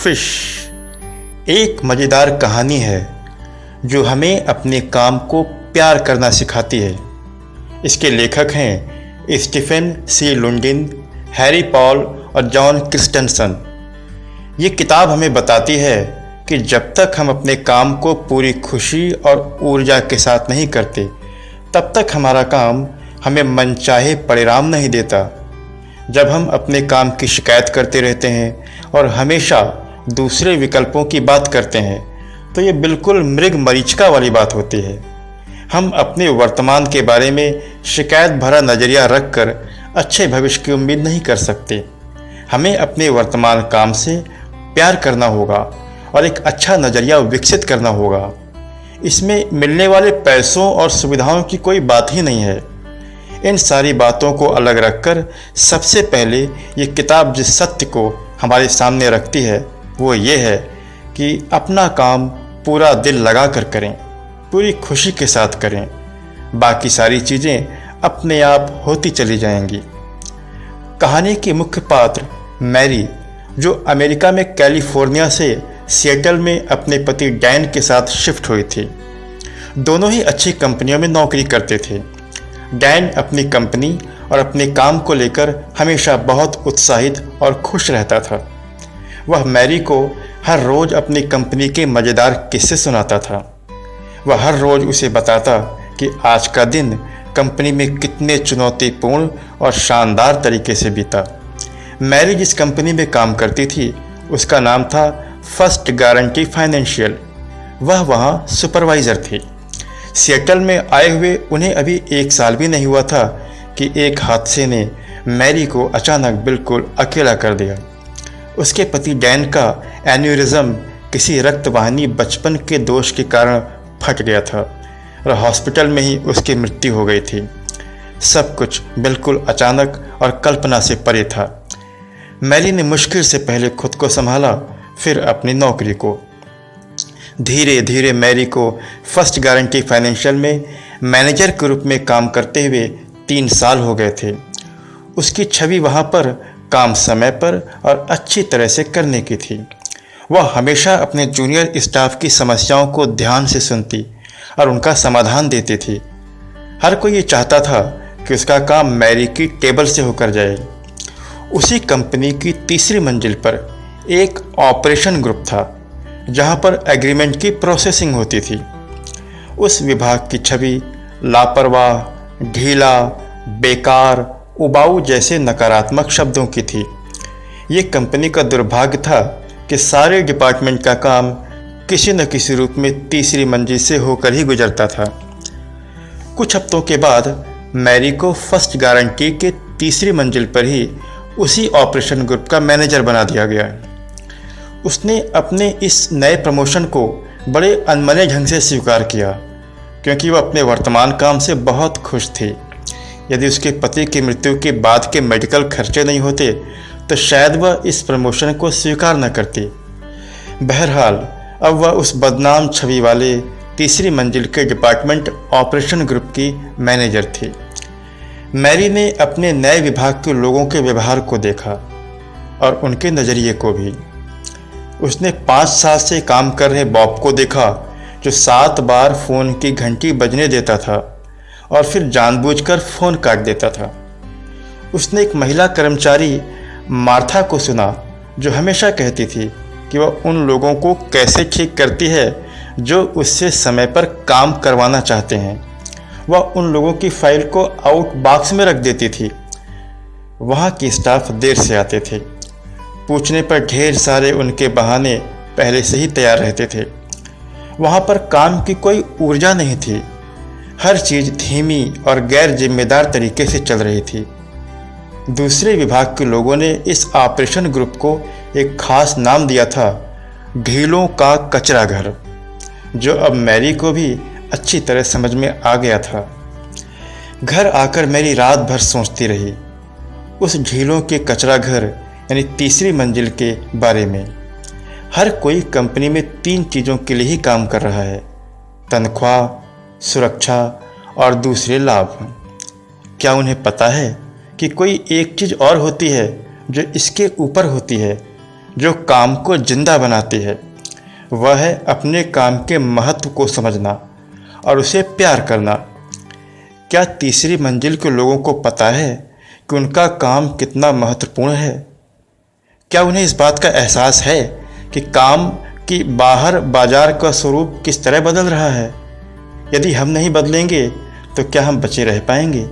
Fish एक मज़ेदार कहानी है जो हमें अपने काम को प्यार करना सिखाती है। इसके लेखक हैं स्टीफन सी लुंडिन, हैरी पॉल और जॉन क्रिस्टनसन। ये किताब हमें बताती है कि जब तक हम अपने काम को पूरी खुशी और ऊर्जा के साथ नहीं करते, तब तक हमारा काम हमें मनचाहे परिणाम नहीं देता। जब हम अपने काम की शिकायत करते रहते हैं और हमेशा दूसरे विकल्पों की बात करते हैं, तो ये बिल्कुल मृग मरीचिका वाली बात होती है। हम अपने वर्तमान के बारे में शिकायत भरा नज़रिया रखकर अच्छे भविष्य की उम्मीद नहीं कर सकते। हमें अपने वर्तमान काम से प्यार करना होगा और एक अच्छा नज़रिया विकसित करना होगा। इसमें मिलने वाले पैसों और सुविधाओं की कोई बात ही नहीं है। इन सारी बातों को अलग रखकर सबसे पहले ये किताब जिस सत्य को हमारे सामने रखती है वो ये है कि अपना काम पूरा दिल लगा कर करें, पूरी खुशी के साथ करें। बाकी सारी चीज़ें अपने आप होती चली जाएंगी। कहानी के मुख्य पात्र मैरी, जो अमेरिका में कैलिफोर्निया से सिएटल में अपने पति डैन के साथ शिफ्ट हुई थी। दोनों ही अच्छी कंपनियों में नौकरी करते थे। डैन अपनी कंपनी और अपने काम को लेकर हमेशा बहुत उत्साहित और खुश रहता था। वह मैरी को हर रोज़ अपनी कंपनी के मज़ेदार किस्से सुनाता था। वह हर रोज़ उसे बताता कि आज का दिन कंपनी में कितने चुनौतीपूर्ण और शानदार तरीके से बीता। मैरी जिस कंपनी में काम करती थी उसका नाम था फर्स्ट गारंटी फाइनेंशियल। वह वहाँ सुपरवाइज़र थी। सिएटल में आए हुए उन्हें अभी 1 साल भी नहीं हुआ था कि एक हादसे ने मैरी को अचानक बिल्कुल अकेला कर दिया। उसके पति डैन का एन्यूरिज्म किसी रक्तवाहिनी बचपन के दोष के कारण फट गया था और हॉस्पिटल में ही उसकी मृत्यु हो गई थी। सब कुछ बिल्कुल अचानक और कल्पना से परे था। मैरी ने मुश्किल से पहले खुद को संभाला, फिर अपनी नौकरी को। धीरे धीरे मैरी को फर्स्ट गारंटी फाइनेंशियल में मैनेजर के रूप में काम करते हुए 3 साल हो गए थे। उसकी छवि वहाँ पर काम समय पर और अच्छी तरह से करने की थी। वह हमेशा अपने जूनियर स्टाफ की समस्याओं को ध्यान से सुनती और उनका समाधान देती थी। हर कोई ये चाहता था कि उसका काम मैरी की टेबल से होकर जाए। उसी कंपनी की 3री मंजिल पर एक ऑपरेशन ग्रुप था जहां पर एग्रीमेंट की प्रोसेसिंग होती थी। उस विभाग की छवि लापरवाह, ढीला, बेकार, उबाऊ जैसे नकारात्मक शब्दों की थी। ये कंपनी का दुर्भाग्य था कि सारे डिपार्टमेंट का काम किसी न किसी रूप में 3री मंजिल से होकर ही गुजरता था। कुछ हफ्तों के बाद मैरी को फर्स्ट गारंटी के 3री मंजिल पर ही उसी ऑपरेशन ग्रुप का मैनेजर बना दिया गया। उसने अपने इस नए प्रमोशन को बड़े अनमने ढंग से स्वीकार किया, क्योंकि वह अपने वर्तमान काम से बहुत खुश थी। यदि उसके पति की मृत्यु के बाद के मेडिकल खर्चे नहीं होते तो शायद वह इस प्रमोशन को स्वीकार न करती। बहरहाल अब वह उस बदनाम छवि वाले 3री मंजिल के डिपार्टमेंट ऑपरेशन ग्रुप की मैनेजर थी। मैरी ने अपने नए विभाग के लोगों के व्यवहार को देखा और उनके नज़रिए को भी। उसने 5 साल से काम कर रहे बॉब को देखा, जो 7 बार फ़ोन की घंटी बजने देता था और फिर जानबूझकर फ़ोन काट देता था। उसने एक महिला कर्मचारी मार्था को सुना, जो हमेशा कहती थी कि वह उन लोगों को कैसे ठीक करती है जो उससे समय पर काम करवाना चाहते हैं। वह उन लोगों की फाइल को आउट बॉक्स में रख देती थी। वहाँ की स्टाफ देर से आते थे। पूछने पर ढेर सारे उनके बहाने पहले से ही तैयार रहते थे। वहाँ पर काम की कोई ऊर्जा नहीं थी। हर चीज़ धीमी और गैर जिम्मेदार तरीके से चल रही थी। दूसरे विभाग के लोगों ने इस ऑपरेशन ग्रुप को एक खास नाम दिया था, ढीलों का कचरा घर, जो अब मैरी को भी अच्छी तरह समझ में आ गया था। घर आकर मैरी रात भर सोचती रही उस ढीलों के कचरा घर यानी 3री मंजिल के बारे में। हर कोई कंपनी में 3 चीज़ों के लिए ही काम कर रहा है: तनख्वाह, सुरक्षा और दूसरे लाभ। क्या उन्हें पता है कि कोई एक चीज़ और होती है जो इसके ऊपर होती है, जो काम को जिंदा बनाती है वह है अपने काम के महत्व को समझना और उसे प्यार करना। क्या तीसरी मंजिल के लोगों को पता है कि उनका काम कितना महत्वपूर्ण है? क्या उन्हें इस बात का एहसास है कि काम की बाहर बाजार का स्वरूप किस तरह बदल रहा है? यदि हम नहीं बदलेंगे तो क्या हम बचे रह पाएंगे?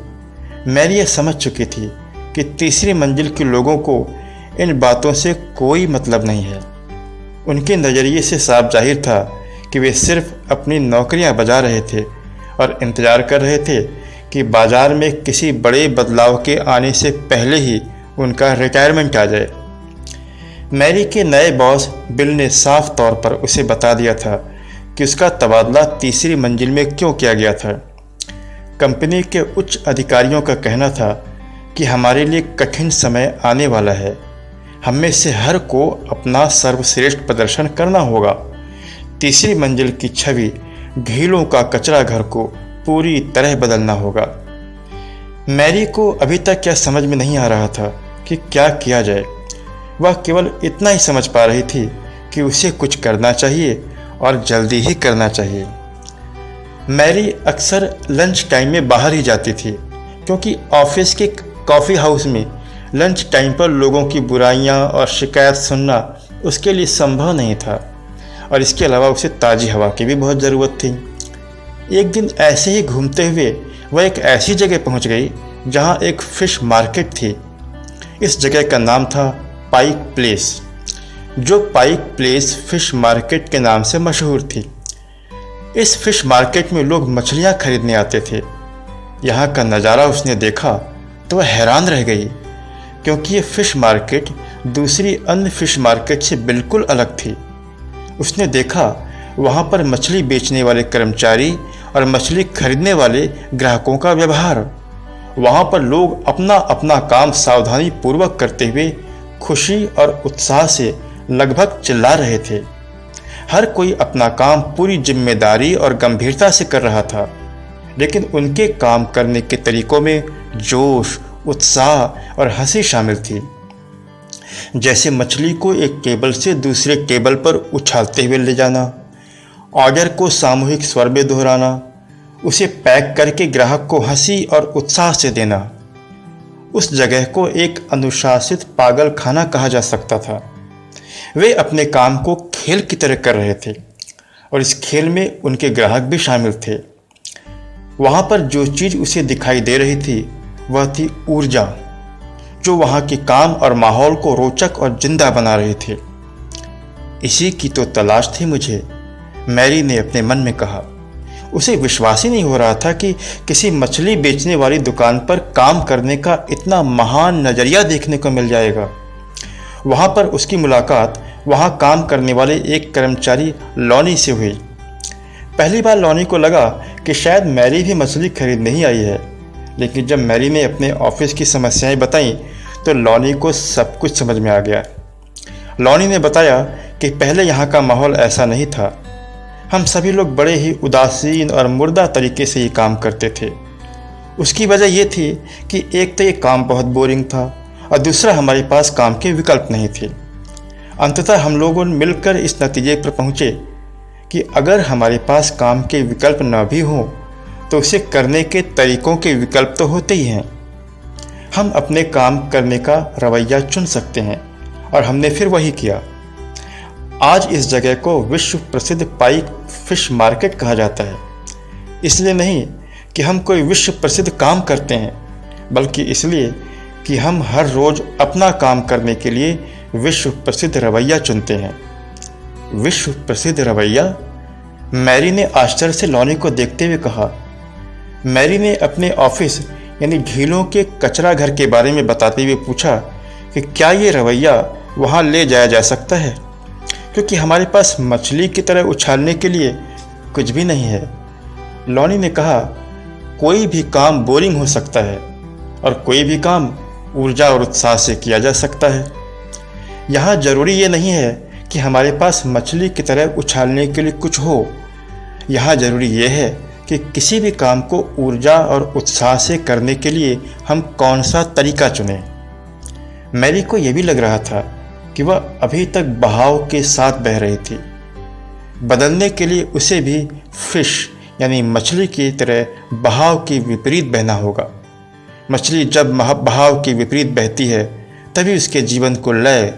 मैरी यह समझ चुकी थी कि तीसरी मंजिल के लोगों को इन बातों से कोई मतलब नहीं है। उनके नज़रिए से साफ जाहिर था कि वे सिर्फ अपनी नौकरियां बजा रहे थे और इंतज़ार कर रहे थे कि बाज़ार में किसी बड़े बदलाव के आने से पहले ही उनका रिटायरमेंट आ जाए। मैरी के नए बॉस बिल ने साफ तौर पर उसे बता दिया था कि उसका तबादला तीसरी मंजिल में क्यों किया गया था। कंपनी के उच्च अधिकारियों का कहना था कि हमारे लिए कठिन समय आने वाला है, हम में से हर को अपना सर्वश्रेष्ठ प्रदर्शन करना होगा। तीसरी मंजिल की छवि ढीलों का कचरा घर को पूरी तरह बदलना होगा। मैरी को अभी तक यह समझ में नहीं आ रहा था कि क्या किया जाए। वह केवल इतना ही समझ पा रही थी कि उसे कुछ करना चाहिए और जल्दी ही करना चाहिए। मैरी अक्सर लंच टाइम में बाहर ही जाती थी क्योंकि ऑफिस के कॉफ़ी हाउस में लंच टाइम पर लोगों की बुराइयां और शिकायत सुनना उसके लिए संभव नहीं था और इसके अलावा उसे ताज़ी हवा की भी बहुत ज़रूरत थी। एक दिन ऐसे ही घूमते हुए वह एक ऐसी जगह पहुंच गई जहां एक फ़िश मार्केट थी। इस जगह का नाम था पाइक प्लेस, जो पाइक प्लेस फ़िश मार्केट के नाम से मशहूर थी। इस फ़िश मार्केट में लोग मछलियां खरीदने आते थे। यहाँ का नज़ारा उसने देखा तो वह हैरान रह गई क्योंकि ये फ़िश मार्केट दूसरी अन्य फ़िश मार्केट से बिल्कुल अलग थी। उसने देखा वहाँ पर मछली बेचने वाले कर्मचारी और मछली खरीदने वाले ग्राहकों का व्यवहार। वहाँ पर लोग अपना अपना काम सावधानी पूर्वक करते हुए खुशी और उत्साह से लगभग चिल्ला रहे थे। हर कोई अपना काम पूरी जिम्मेदारी और गंभीरता से कर रहा था, लेकिन उनके काम करने के तरीकों में जोश, उत्साह और हंसी शामिल थी। जैसे मछली को एक टेबल से दूसरे टेबल पर उछालते हुए ले जाना, ऑर्डर को सामूहिक स्वर में दोहराना, उसे पैक करके ग्राहक को हंसी और उत्साह से देना। उस जगह को एक अनुशासित पागल खाना कहा जा सकता था। वे अपने काम को खेल की तरह कर रहे थे और इस खेल में उनके ग्राहक भी शामिल थे। वहाँ पर जो चीज़ उसे दिखाई दे रही थी वह थी ऊर्जा, जो वहाँ के काम और माहौल को रोचक और जिंदा बना रहे थे। इसी की तो तलाश थी मुझे, मैरी ने अपने मन में कहा। उसे विश्वास ही नहीं हो रहा था कि किसी मछली बेचने वाली दुकान पर काम करने का इतना महान नज़रिया देखने को मिल जाएगा। वहाँ पर उसकी मुलाकात वहाँ काम करने वाले एक कर्मचारी लॉनी से हुई। पहली बार लॉनी को लगा कि शायद मैरी भी मछली खरीदने ही आई है, लेकिन जब मैरी ने अपने ऑफिस की समस्याएं बताईं तो लॉनी को सब कुछ समझ में आ गया। लॉनी ने बताया कि पहले यहाँ का माहौल ऐसा नहीं था। हम सभी लोग बड़े ही उदासीन और मुर्दा तरीके से ये काम करते थे। उसकी वजह ये थी कि एक तो ये काम बहुत बोरिंग था और दूसरा हमारे पास काम के विकल्प नहीं थे। अंततः हम लोगों ने मिलकर इस नतीजे पर पहुँचे कि अगर हमारे पास काम के विकल्प न भी हों तो उसे करने के तरीकों के विकल्प तो होते ही हैं। हम अपने काम करने का रवैया चुन सकते हैं और हमने फिर वही किया। आज इस जगह को विश्व प्रसिद्ध पाइक फ़िश मार्केट कहा जाता है, इसलिए नहीं कि हम कोई विश्व प्रसिद्ध काम करते हैं, बल्कि इसलिए कि हम हर रोज़ अपना काम करने के लिए विश्व प्रसिद्ध रवैया चुनते हैं। विश्व प्रसिद्ध रवैया? मैरी ने आश्चर्य से लॉनी को देखते हुए कहा। मैरी ने अपने ऑफिस यानी ढीलों के कचरा घर के बारे में बताते हुए पूछा कि क्या ये रवैया वहाँ ले जाया जा सकता है, क्योंकि हमारे पास मछली की तरह उछालने के लिए कुछ भी नहीं है। लॉनी ने कहा, कोई भी काम बोरिंग हो सकता है और कोई भी काम ऊर्जा और उत्साह से किया जा सकता है। यहाँ जरूरी ये नहीं है कि हमारे पास मछली की तरह उछालने के लिए कुछ हो। यहाँ जरूरी ये है कि किसी भी काम को ऊर्जा और उत्साह से करने के लिए हम कौन सा तरीका चुनें। मैरी को यह भी लग रहा था कि कि वह अभी तक बहाव के साथ बह रही थी। बदलने के लिए उसे भी फिश यानी मछली की तरह बहाव के विपरीत बहना होगा। मछली जब बहाव के विपरीत बहती है तभी उसके जीवन को लय,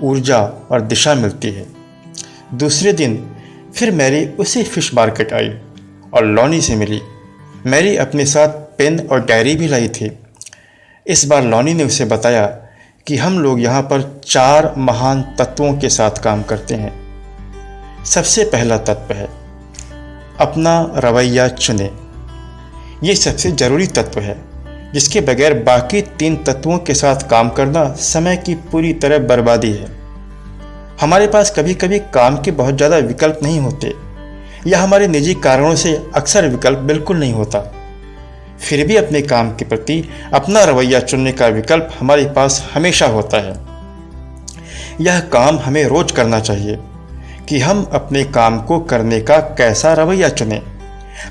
ऊर्जा और दिशा मिलती है। दूसरे दिन फिर मैरी उसी फिश मार्केट आई और लॉनी से मिली। मैरी अपने साथ पेन और डायरी भी लाई थी। इस बार लॉनी ने उसे बताया कि हम लोग यहाँ पर 4 महान तत्वों के साथ काम करते हैं। सबसे पहला तत्व है अपना रवैया चुने। ये सबसे ज़रूरी तत्व है, जिसके बगैर बाकी 3 तत्वों के साथ काम करना समय की पूरी तरह बर्बादी है। हमारे पास कभी कभी काम के बहुत ज़्यादा विकल्प नहीं होते, या हमारे निजी कारणों से अक्सर विकल्प बिल्कुल नहीं होता। फिर भी अपने काम के प्रति अपना रवैया चुनने का विकल्प हमारे पास हमेशा होता है। यह काम हमें रोज करना चाहिए कि हम अपने काम को करने का कैसा रवैया चुनें।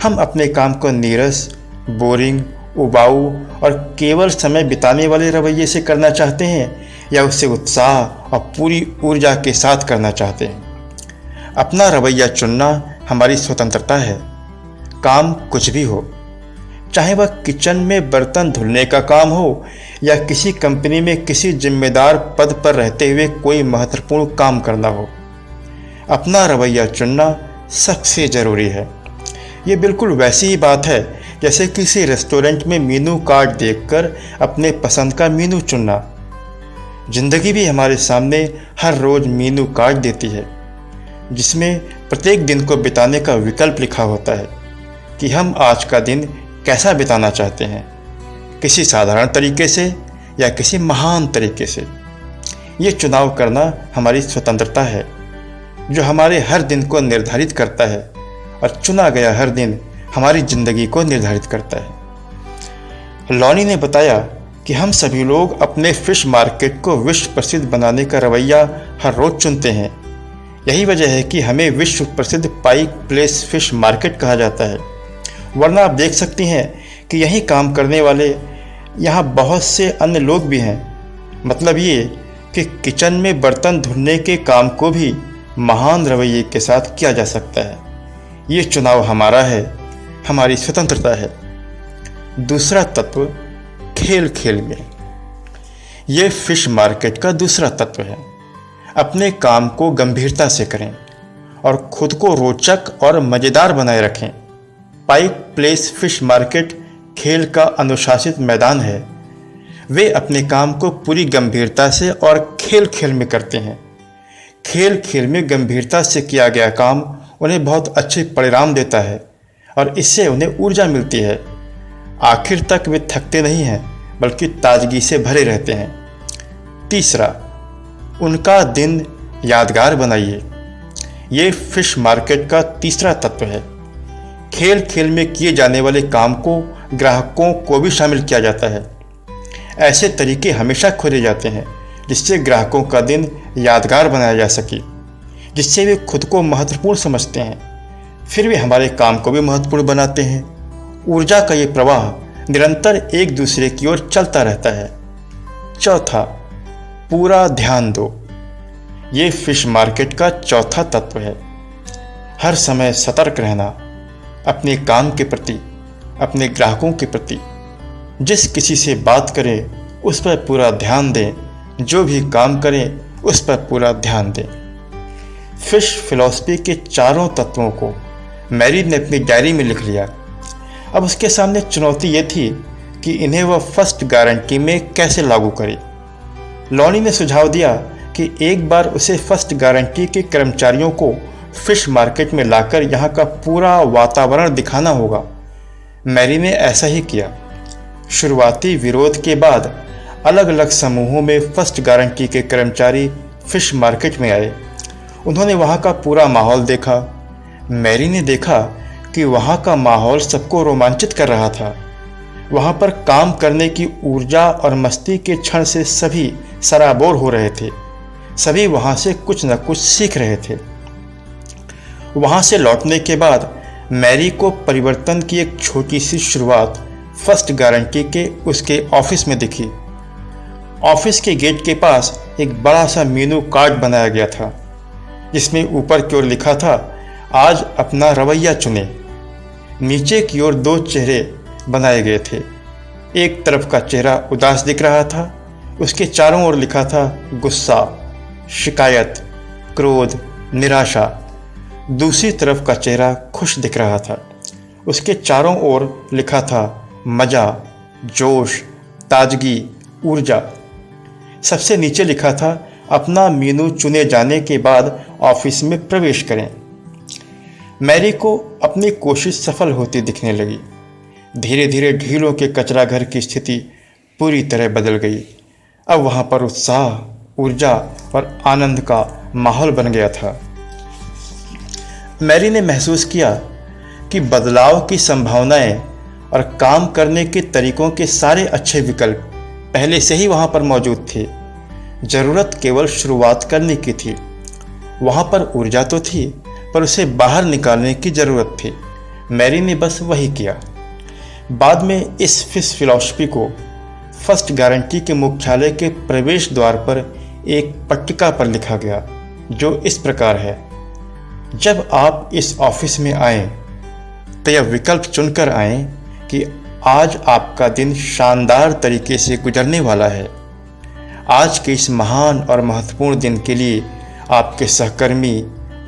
हम अपने काम को नीरस, बोरिंग, उबाऊ और केवल समय बिताने वाले रवैये से करना चाहते हैं, या उससे उत्साह और पूरी ऊर्जा के साथ करना चाहते हैं। अपना रवैया चुनना हमारी स्वतंत्रता है। काम कुछ भी हो, चाहे वह किचन में बर्तन धुलने का काम हो या किसी कंपनी में किसी जिम्मेदार पद पर रहते हुए कोई महत्वपूर्ण काम करना हो, अपना रवैया चुनना सबसे ज़रूरी है। ये बिल्कुल वैसी ही बात है जैसे किसी रेस्टोरेंट में मेनू कार्ड देखकर अपने पसंद का मेनू चुनना। जिंदगी भी हमारे सामने हर रोज़ मेनू कार्ड देती है, जिसमें प्रत्येक दिन को बिताने का विकल्प लिखा होता है कि हम आज का दिन कैसा बिताना चाहते हैं, किसी साधारण तरीके से या किसी महान तरीके से। ये चुनाव करना हमारी स्वतंत्रता है, जो हमारे हर दिन को निर्धारित करता है, और चुना गया हर दिन हमारी ज़िंदगी को निर्धारित करता है। लॉनी ने बताया कि हम सभी लोग अपने फिश मार्केट को विश्व प्रसिद्ध बनाने का रवैया हर रोज़ चुनते हैं। यही वजह है कि हमें विश्व प्रसिद्ध पाइक प्लेस फिश मार्केट कहा जाता है। वरना आप देख सकती हैं कि यही काम करने वाले यहाँ बहुत से अन्य लोग भी हैं। मतलब ये कि किचन में बर्तन धुलने के काम को भी महान रवैये के साथ किया जा सकता है। ये चुनाव हमारा है, हमारी स्वतंत्रता है। दूसरा तत्व खेल खेल में। ये फिश मार्केट का दूसरा तत्व है। अपने काम को गंभीरता से करें और खुद को रोचक और मज़ेदार बनाए रखें। पाइक प्लेस फिश मार्केट खेल का अनुशासित मैदान है। वे अपने काम को पूरी गंभीरता से और खेल खेल में करते हैं। खेल खेल में गंभीरता से किया गया काम उन्हें बहुत अच्छे परिणाम देता है और इससे उन्हें ऊर्जा मिलती है। आखिर तक वे थकते नहीं हैं, बल्कि ताजगी से भरे रहते हैं। तीसरा, उनका दिन यादगार बनाइए। ये फिश मार्केट का तीसरा तत्व है। खेल खेल में किए जाने वाले काम को ग्राहकों को भी शामिल किया जाता है। ऐसे तरीके हमेशा खोजे जाते हैं जिससे ग्राहकों का दिन यादगार बनाया जा सके, जिससे वे खुद को महत्वपूर्ण समझते हैं, फिर वे हमारे काम को भी महत्वपूर्ण बनाते हैं। ऊर्जा का ये प्रवाह निरंतर एक दूसरे की ओर चलता रहता है। चौथा, पूरा ध्यान दो। ये फिश मार्केट का चौथा तत्व है। हर समय सतर्क रहना, अपने काम के प्रति, अपने ग्राहकों के प्रति। जिस किसी से बात करें उस पर पूरा ध्यान दें, जो भी काम करें उस पर पूरा ध्यान दें। फिश फिलॉसफी के चारों तत्वों को मैरी ने अपनी डायरी में लिख लिया। अब उसके सामने चुनौती ये थी कि इन्हें वह फर्स्ट गारंटी में कैसे लागू करे। लॉनी ने सुझाव दिया कि एक बार उसे फर्स्ट गारंटी के कर्मचारियों को फिश मार्केट में लाकर यहाँ का पूरा वातावरण दिखाना होगा। मैरी ने ऐसा ही किया। शुरुआती विरोध के बाद अलग अलग समूहों में फर्स्ट गारंटी के कर्मचारी फिश मार्केट में आए। उन्होंने वहाँ का पूरा माहौल देखा। मैरी ने देखा कि वहाँ का माहौल सबको रोमांचित कर रहा था। वहाँ पर काम करने की ऊर्जा और मस्ती के क्षण से सभी सराबोर हो रहे थे। सभी वहाँ से कुछ न कुछ सीख रहे थे। वहाँ से लौटने के बाद मैरी को परिवर्तन की एक छोटी सी शुरुआत फर्स्ट गारंटी के उसके ऑफिस में दिखी। ऑफिस के गेट के पास एक बड़ा सा मेनू कार्ड बनाया गया था, जिसमें ऊपर की ओर लिखा था, आज अपना रवैया चुने। नीचे की ओर 2 चेहरे बनाए गए थे। एक तरफ का चेहरा उदास दिख रहा था, उसके चारों ओर लिखा था गुस्सा, शिकायत, क्रोध, निराशा। दूसरी तरफ का चेहरा खुश दिख रहा था, उसके चारों ओर लिखा था मज़ा, जोश, ताजगी, ऊर्जा। सबसे नीचे लिखा था, अपना मेनू चुने जाने के बाद ऑफिस में प्रवेश करें। मैरी को अपनी कोशिश सफल होती दिखने लगी। धीरे धीरे ढीलों के कचरा घर की स्थिति पूरी तरह बदल गई। अब वहाँ पर उत्साह, ऊर्जा और आनंद का माहौल बन गया था। मैरी ने महसूस किया कि बदलाव की संभावनाएं और काम करने के तरीकों के सारे अच्छे विकल्प पहले से ही वहाँ पर मौजूद थे। ज़रूरत केवल शुरुआत करने की थी। वहाँ पर ऊर्जा तो थी, पर उसे बाहर निकालने की ज़रूरत थी। मैरी ने बस वही किया। बाद में इस फिलॉसफी को फर्स्ट गारंटी के मुख्यालय के प्रवेश द्वार पर एक पट्टिका पर लिखा गया, जो इस प्रकार है, जब आप इस ऑफिस में आएँ तो यह विकल्प चुनकर आएँ कि आज आपका दिन शानदार तरीके से गुजरने वाला है। आज के इस महान और महत्वपूर्ण दिन के लिए आपके सहकर्मी,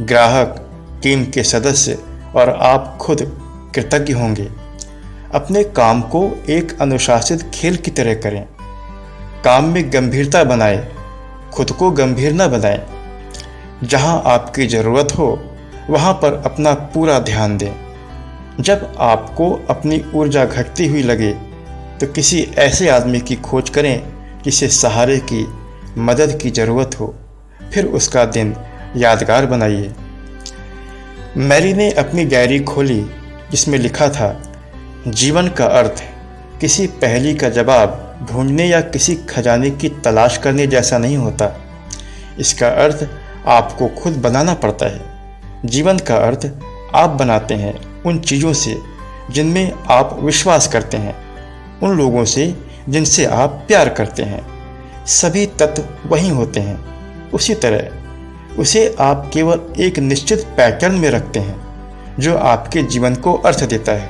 ग्राहक, टीम के सदस्य और आप खुद कृतज्ञ होंगे। अपने काम को एक अनुशासित खेल की तरह करें। काम में गंभीरता बनाएं, खुद को गंभीर न बनाएं। जहां आपकी ज़रूरत हो वहां पर अपना पूरा ध्यान दें। जब आपको अपनी ऊर्जा घटती हुई लगे तो किसी ऐसे आदमी की खोज करें जिसे सहारे की, मदद की ज़रूरत हो। फिर उसका दिन यादगार बनाइए। मैरी ने अपनी डायरी खोली, जिसमें लिखा था, जीवन का अर्थ किसी पहेली का जवाब ढूंढने या किसी खजाने की तलाश करने जैसा नहीं होता। इसका अर्थ आपको खुद बनाना पड़ता है। जीवन का अर्थ आप बनाते हैं उन चीज़ों से जिनमें आप विश्वास करते हैं, उन लोगों से जिनसे आप प्यार करते हैं। सभी तत्व वही होते हैं। उसी तरह उसे आप केवल एक निश्चित पैटर्न में रखते हैं, जो आपके जीवन को अर्थ देता है।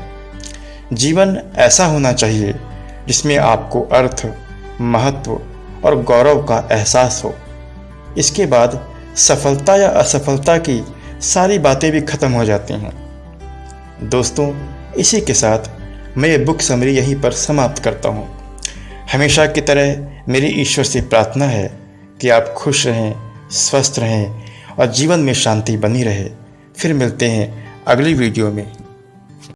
जीवन ऐसा होना चाहिए जिसमें आपको अर्थ, महत्व और गौरव का एहसास हो। इसके बाद सफलता या असफलता की सारी बातें भी खत्म हो जाती हैं। दोस्तों, इसी के साथ मैं ये बुक समरी यहीं पर समाप्त करता हूँ। हमेशा की तरह मेरी ईश्वर से प्रार्थना है कि आप खुश रहें, स्वस्थ रहें और जीवन में शांति बनी रहे। फिर मिलते हैं अगली वीडियो में।